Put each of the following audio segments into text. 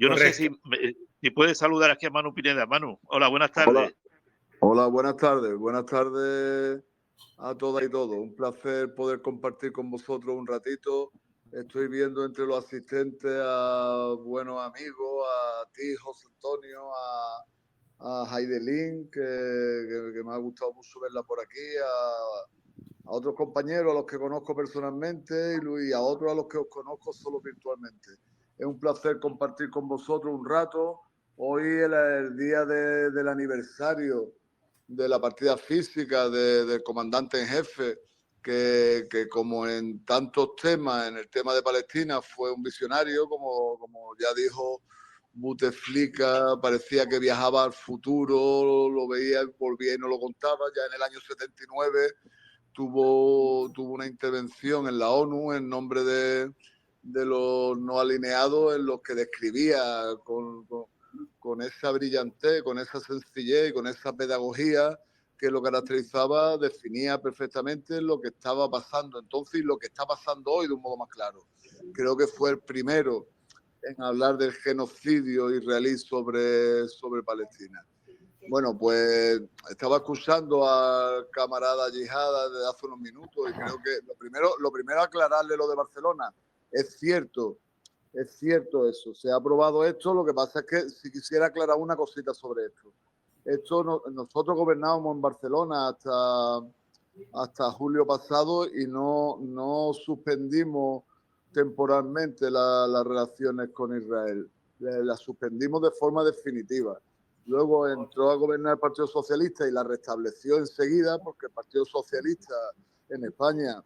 Yo no sé Correcto. si puedes saludar aquí a Manu Pineda. Manu, hola, buenas Hola, tardes. hola, buenas tardes. Buenas tardes a todas y todos. Un placer poder compartir con vosotros un ratito. Estoy viendo entre los asistentes a buenos amigos, a ti, José Antonio, a Heidelín, que me ha gustado mucho verla por aquí, a otros compañeros a los que conozco personalmente y a otros a los que os conozco solo virtualmente. Es un placer compartir con vosotros un rato. Hoy es el día del aniversario de la partida física del comandante en jefe, que como en tantos temas, en el tema de Palestina, fue un visionario, como ya dijo Buteflika, parecía que viajaba al futuro, lo veía, volvía y no lo contaba. Ya en el año 79 tuvo una intervención en la ONU en nombre de los no alineados, en los que describía con esa brillantez, con esa sencillez y con esa pedagogía que lo caracterizaba, definía perfectamente lo que estaba pasando entonces y lo que está pasando hoy de un modo más claro. Creo que fue el primero en hablar del genocidio israelí sobre Palestina. Bueno, pues estaba escuchando al camarada Yihada desde hace unos minutos y creo que lo primero aclararle lo de Barcelona. Es cierto eso. Se ha aprobado esto, lo que pasa es que si quisiera aclarar una cosita sobre esto. Nosotros gobernábamos en Barcelona hasta julio pasado y no suspendimos temporalmente las relaciones con Israel. Las suspendimos de forma definitiva. Luego entró a gobernar el Partido Socialista y la restableció enseguida, porque el Partido Socialista en España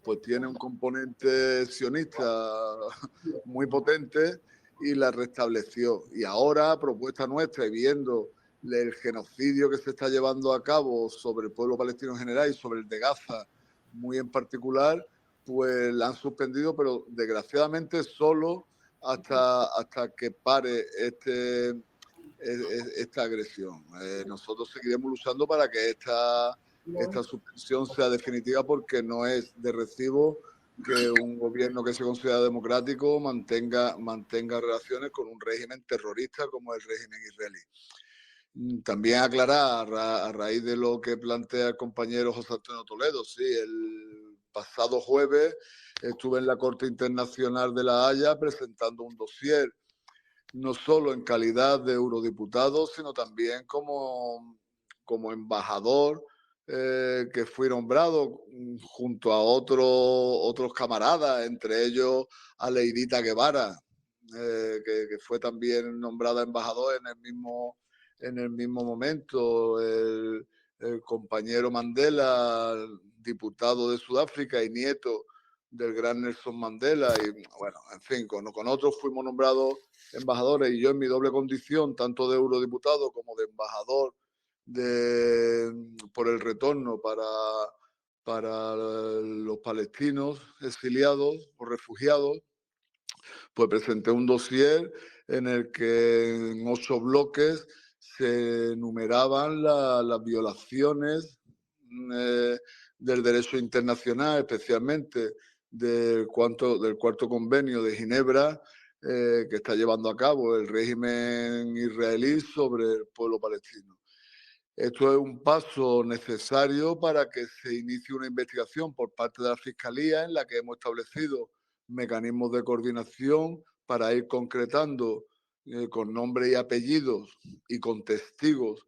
pues tiene un componente sionista muy potente y la restableció. Y ahora, propuesta nuestra, y viendo el genocidio que se está llevando a cabo sobre el pueblo palestino en general y sobre el de Gaza muy en particular, pues la han suspendido, pero desgraciadamente solo hasta que pare esta agresión. Nosotros seguiremos luchando para que esta suspensión sea definitiva, porque no es de recibo que un gobierno que se considera democrático mantenga relaciones con un régimen terrorista como el régimen israelí. También aclarar, a raíz de lo que plantea el compañero José Antonio Toledo, sí, el pasado jueves estuve en la Corte Internacional de La Haya presentando un dossier, no solo en calidad de eurodiputado, sino también como embajador, que fui nombrado junto a otros camaradas, entre ellos a Leidita Guevara, que fue también nombrada embajador en el mismo momento, el compañero Mandela, diputado de Sudáfrica y nieto del gran Nelson Mandela, y bueno, en fin, con otros fuimos nombrados embajadores, y yo en mi doble condición, tanto de eurodiputado como de embajador por el retorno para los palestinos exiliados o refugiados, pues presenté un dossier en el que en 8 bloques se enumeraban las violaciones del derecho internacional, especialmente del cuarto convenio de Ginebra, que está llevando a cabo el régimen israelí sobre el pueblo palestino. Esto es un paso necesario para que se inicie una investigación por parte de la Fiscalía, en la que hemos establecido mecanismos de coordinación para ir concretando con nombre y apellidos y con testigos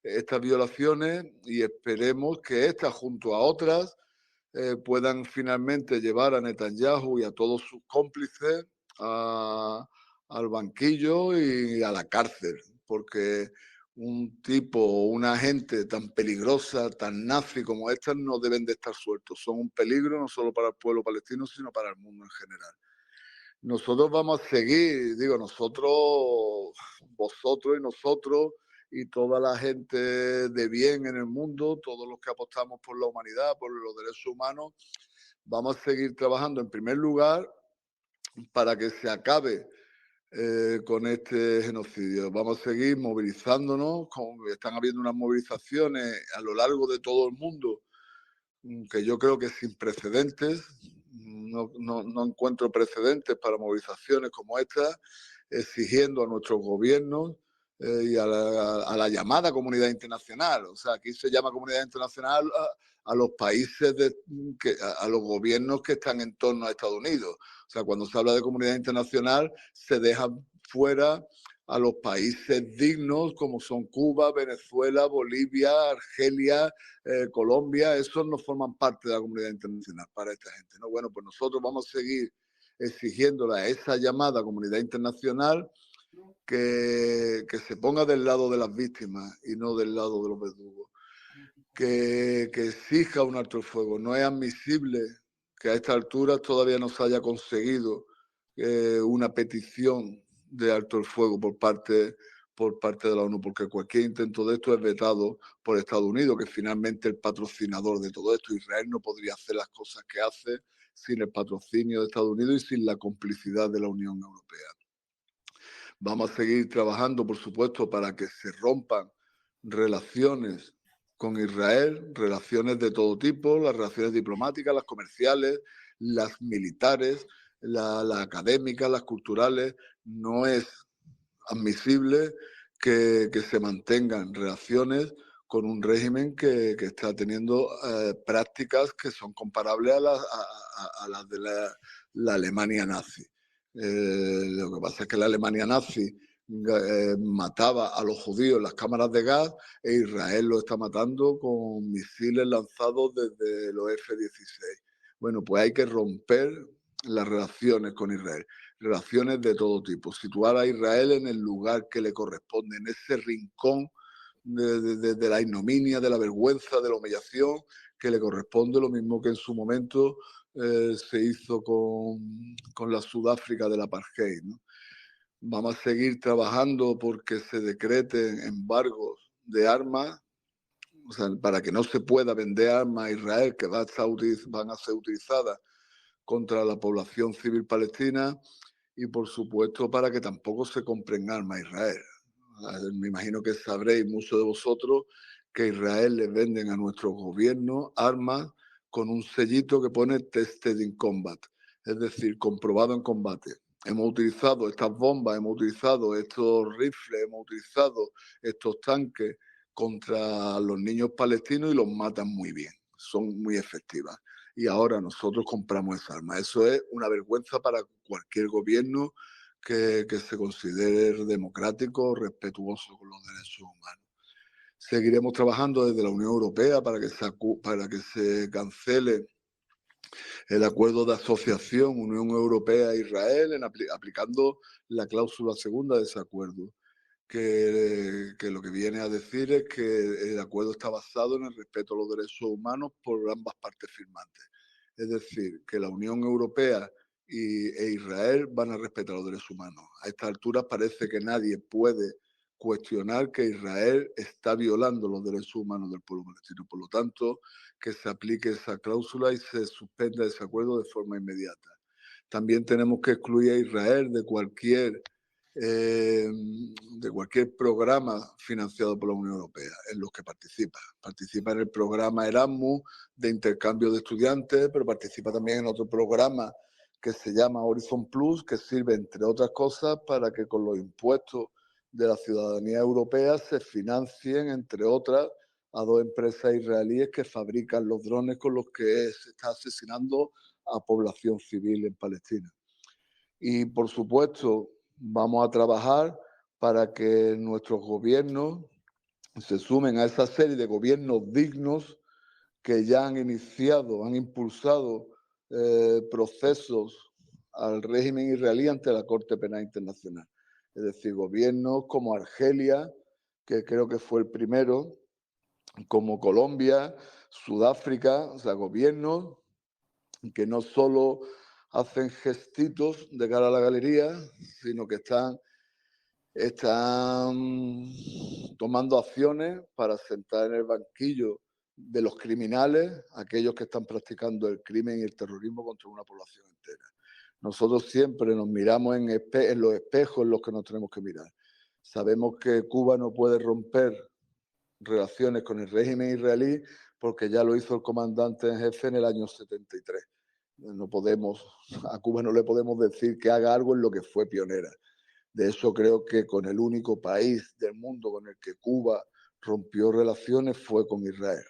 estas violaciones, y esperemos que estas, junto a otras, puedan finalmente llevar a Netanyahu y a todos sus cómplices al banquillo y a la cárcel, porque un tipo o una gente tan peligrosa, tan nazi como estas, no deben de estar sueltos. Son un peligro no solo para el pueblo palestino, sino para el mundo en general. Nosotros vamos a seguir, nosotros, vosotros y nosotros, y toda la gente de bien en el mundo, todos los que apostamos por la humanidad, por los derechos humanos, vamos a seguir trabajando en primer lugar para que se acabe con este genocidio. Vamos a seguir movilizándonos, están habiendo unas movilizaciones a lo largo de todo el mundo que yo creo que sin precedentes. No encuentro precedentes para movilizaciones como esta, exigiendo a nuestros gobiernos y a la llamada comunidad internacional. O sea, aquí se llama comunidad internacional a los países, a los gobiernos que están en torno a Estados Unidos. O sea, cuando se habla de comunidad internacional, se deja fuera a los países dignos como son Cuba, Venezuela, Bolivia, Argelia, Colombia. Esos no forman parte de la comunidad internacional para esta gente, ¿no? Bueno, pues nosotros vamos a seguir exigiéndole a esa llamada comunidad internacional que se ponga del lado de las víctimas y no del lado de los verdugos, que exija un alto el fuego. No es admisible que a esta altura todavía no se haya conseguido una petición de alto el fuego por parte de la ONU, porque cualquier intento de esto es vetado por Estados Unidos, que finalmente es el patrocinador de todo esto. Israel no podría hacer las cosas que hace sin el patrocinio de Estados Unidos y sin la complicidad de la Unión Europea. Vamos a seguir trabajando, por supuesto, para que se rompan relaciones con Israel, relaciones de todo tipo, las relaciones diplomáticas, las comerciales, las militares, las académicas, las culturales. No es admisible que se mantengan relaciones con un régimen que está teniendo prácticas que son comparables a las de la Alemania nazi. Lo que pasa es que la Alemania nazi mataba a los judíos en las cámaras de gas e Israel lo está matando con misiles lanzados desde los F-16. Bueno, pues hay que romper las relaciones con Israel, relaciones de todo tipo, situar a Israel en el lugar que le corresponde, en ese rincón de la ignominia, de la vergüenza, de la humillación que le corresponde, lo mismo que en su momento se hizo con la Sudáfrica del apartheid, ¿no? Vamos a seguir trabajando porque se decreten embargos de armas, o sea, para que no se pueda vender armas a Israel que van a ser utilizadas contra la población civil palestina, y por supuesto para que tampoco se compren armas a Israel. Me imagino que sabréis muchos de vosotros que Israel les venden a nuestros gobiernos armas con un sellito que pone Tested in Combat, es decir, comprobado en combate. Hemos utilizado estas bombas, hemos utilizado estos rifles, hemos utilizado estos tanques contra los niños palestinos y los matan muy bien, son muy efectivas. Y ahora nosotros compramos esa arma. Eso es una vergüenza para cualquier gobierno que se considere democrático, respetuoso con los derechos humanos. Seguiremos trabajando desde la Unión Europea para que se cancele el acuerdo de asociación Unión Europea-Israel, aplicando la cláusula segunda de ese acuerdo, que lo que viene a decir es que el acuerdo está basado en el respeto a los derechos humanos por ambas partes firmantes. Es decir, que la Unión Europea e Israel van a respetar los derechos humanos. A esta altura parece que nadie puede cuestionar que Israel está violando los derechos humanos del pueblo palestino. Por lo tanto, que se aplique esa cláusula y se suspenda ese acuerdo de forma inmediata. También tenemos que excluir a Israel de cualquier programa financiado por la Unión Europea en los que participa. Participa en el programa Erasmus de intercambio de estudiantes, pero participa también en otro programa que se llama Horizon Plus, que sirve, entre otras cosas, para que con los impuestos de la ciudadanía europea se financien, entre otras, a 2 empresas israelíes que fabrican los drones con los que se está asesinando a población civil en Palestina. Y, por supuesto, vamos a trabajar para que nuestros gobiernos se sumen a esa serie de gobiernos dignos que ya han iniciado, han impulsado procesos al régimen israelí ante la Corte Penal Internacional. Es decir, gobiernos como Argelia, que creo que fue el primero, como Colombia, Sudáfrica, o sea, gobiernos que no solo hacen gestitos de cara a la galería, sino que están tomando acciones para sentar en el banquillo de los criminales, aquellos que están practicando el crimen y el terrorismo contra una población entera. Nosotros siempre nos miramos en los espejos en los que nos tenemos que mirar. Sabemos que Cuba no puede romper relaciones con el régimen israelí porque ya lo hizo el comandante en jefe en el año 73. A Cuba no le podemos decir que haga algo en lo que fue pionera. De hecho, creo que con el único país del mundo con el que Cuba rompió relaciones fue con Israel.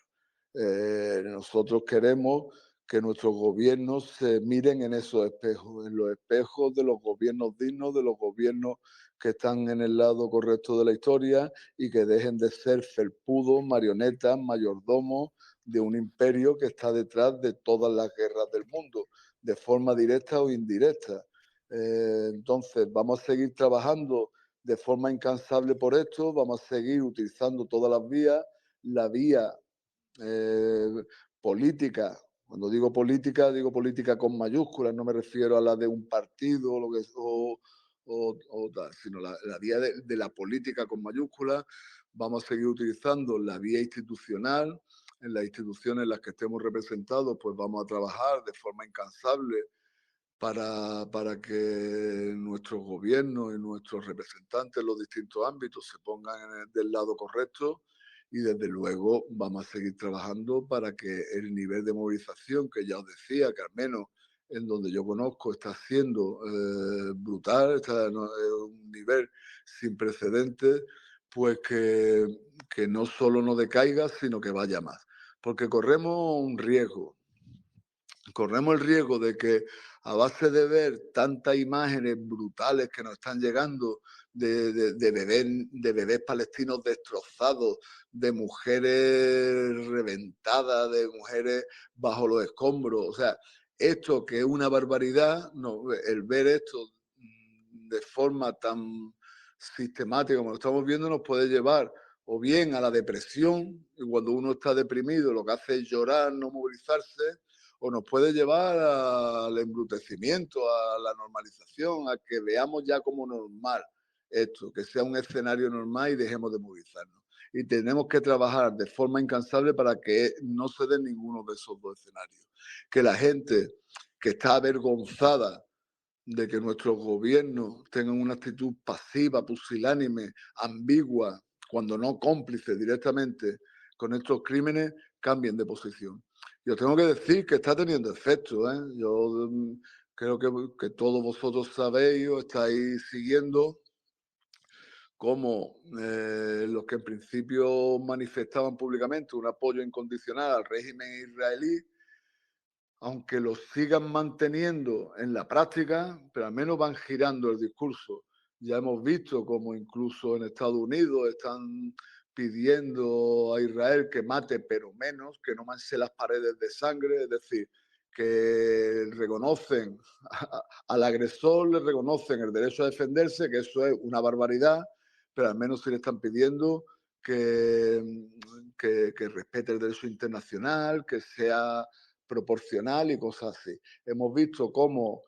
Nosotros queremos que nuestros gobiernos se miren en esos espejos, en los espejos de los gobiernos dignos, de los gobiernos que están en el lado correcto de la historia y que dejen de ser felpudos, marionetas, mayordomos de un imperio que está detrás de todas las guerras del mundo, de forma directa o indirecta. Entonces, vamos a seguir trabajando de forma incansable por esto, vamos a seguir utilizando todas las vías, la vía eh, política. Cuando digo política con mayúsculas, no me refiero a la de un partido lo que, o tal, sino la vía de la política con mayúsculas. Vamos a seguir utilizando la vía institucional. En las instituciones en las que estemos representados, pues vamos a trabajar de forma incansable para que nuestros gobiernos y nuestros representantes en los distintos ámbitos se pongan del lado correcto y desde luego vamos a seguir trabajando para que el nivel de movilización, que ya os decía, que al menos en donde yo conozco está siendo brutal, está en un nivel sin precedentes, pues que no solo no decaiga, sino que vaya más. Porque corremos el riesgo de que a base de ver tantas imágenes brutales que nos están llegando de bebés palestinos destrozados, de mujeres reventadas, de mujeres bajo los escombros, o sea, esto que es una barbaridad, no, el ver esto de forma tan sistemática como lo estamos viendo nos puede llevar o bien a la depresión, y cuando uno está deprimido lo que hace es llorar, no movilizarse, o nos puede llevar al embrutecimiento, a la normalización, a que veamos ya como normal esto, que sea un escenario normal y dejemos de movilizarnos. Y tenemos que trabajar de forma incansable para que no se den ninguno de esos dos escenarios. Que la gente que está avergonzada de que nuestros gobiernos tengan una actitud pasiva, pusilánime, ambigua, cuando no cómplice directamente con estos crímenes, cambien de posición. Yo tengo que decir que está teniendo efecto. Yo creo que todos vosotros sabéis o estáis siguiendo cómo los que en principio manifestaban públicamente un apoyo incondicional al régimen israelí, aunque lo sigan manteniendo en la práctica, pero al menos van girando el discurso. Ya hemos visto como incluso en Estados Unidos están pidiendo a Israel que mate, pero menos, que no manche las paredes de sangre, es decir, que reconocen al agresor, le reconocen el derecho a defenderse, que eso es una barbaridad, pero al menos sí le están pidiendo que respete el derecho internacional, que sea proporcional y cosas así. Hemos visto cómo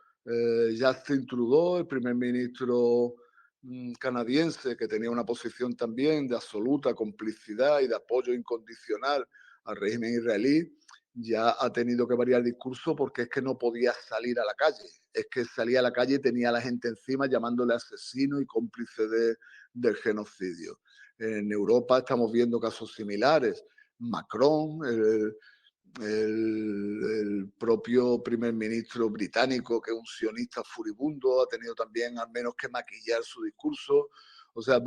Justin Trudeau, el primer ministro canadiense, que tenía una posición también de absoluta complicidad y de apoyo incondicional al régimen israelí, ya ha tenido que variar el discurso porque es que no podía salir a la calle. Es que salía a la calle y tenía a la gente encima llamándole asesino y cómplice del genocidio. En Europa estamos viendo casos similares. Macron, el propio primer ministro británico, que es un sionista furibundo, ha tenido también al menos que maquillar su discurso. O sea,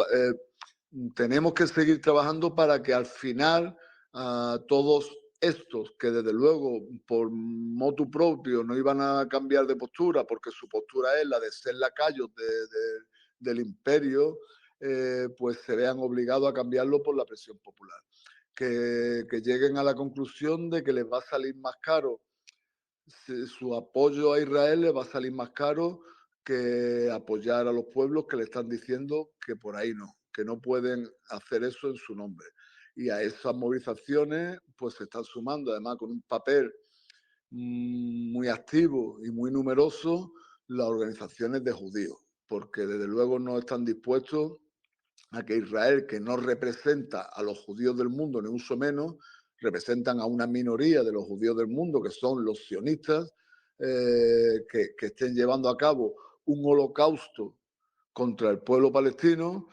tenemos que seguir trabajando para que al final todos estos que desde luego por motu propio no iban a cambiar de postura porque su postura es la de ser lacayos del imperio, pues se vean obligados a cambiarlo por la presión popular. Que lleguen a la conclusión de que les va a salir más caro, su apoyo a Israel les va a salir más caro que apoyar a los pueblos que le están diciendo que por ahí no, que no pueden hacer eso en su nombre. Y a esas movilizaciones pues se están sumando además con un papel muy activo y muy numeroso las organizaciones de judíos, porque desde luego no están dispuestos a que Israel, que no representa a los judíos del mundo, ni mucho menos, representan a una minoría de los judíos del mundo, que son los sionistas, que estén llevando a cabo un holocausto contra el pueblo palestino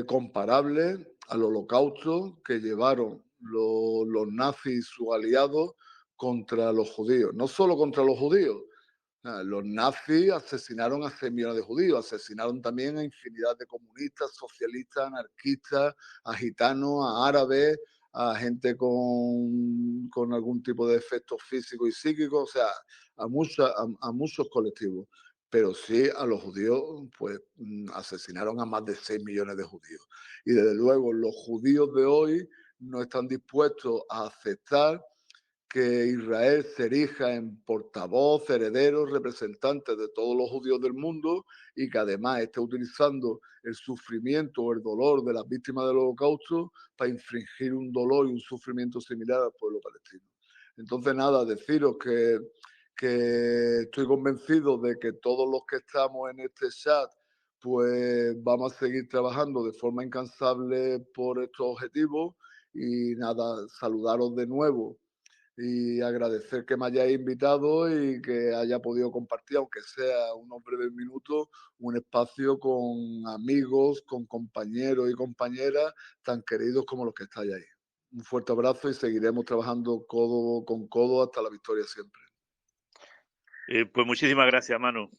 comparable al holocausto que llevaron los nazis y sus aliados contra los judíos. No solo contra los judíos, Los nazis asesinaron a 6 millones de judíos, asesinaron también a infinidad de comunistas, socialistas, anarquistas, a gitanos, a árabes, a gente con algún tipo de efecto físico y psíquico, o sea, a muchos colectivos. Pero sí, a los judíos, pues asesinaron a más de 6 millones de judíos. Y desde luego, los judíos de hoy no están dispuestos a aceptar que Israel se erija en portavoz, heredero, representante de todos los judíos del mundo y que además esté utilizando el sufrimiento o el dolor de las víctimas del holocausto para infringir un dolor y un sufrimiento similar al pueblo palestino. Entonces, nada, deciros que estoy convencido de que todos los que estamos en este chat pues vamos a seguir trabajando de forma incansable por estos objetivos y nada, saludaros de nuevo y agradecer que me hayáis invitado y que haya podido compartir, aunque sea unos breves minutos, un espacio con amigos, con compañeros y compañeras tan queridos como los que estáis ahí. Un fuerte abrazo y seguiremos trabajando codo con codo hasta la victoria siempre. Pues muchísimas gracias, Manu.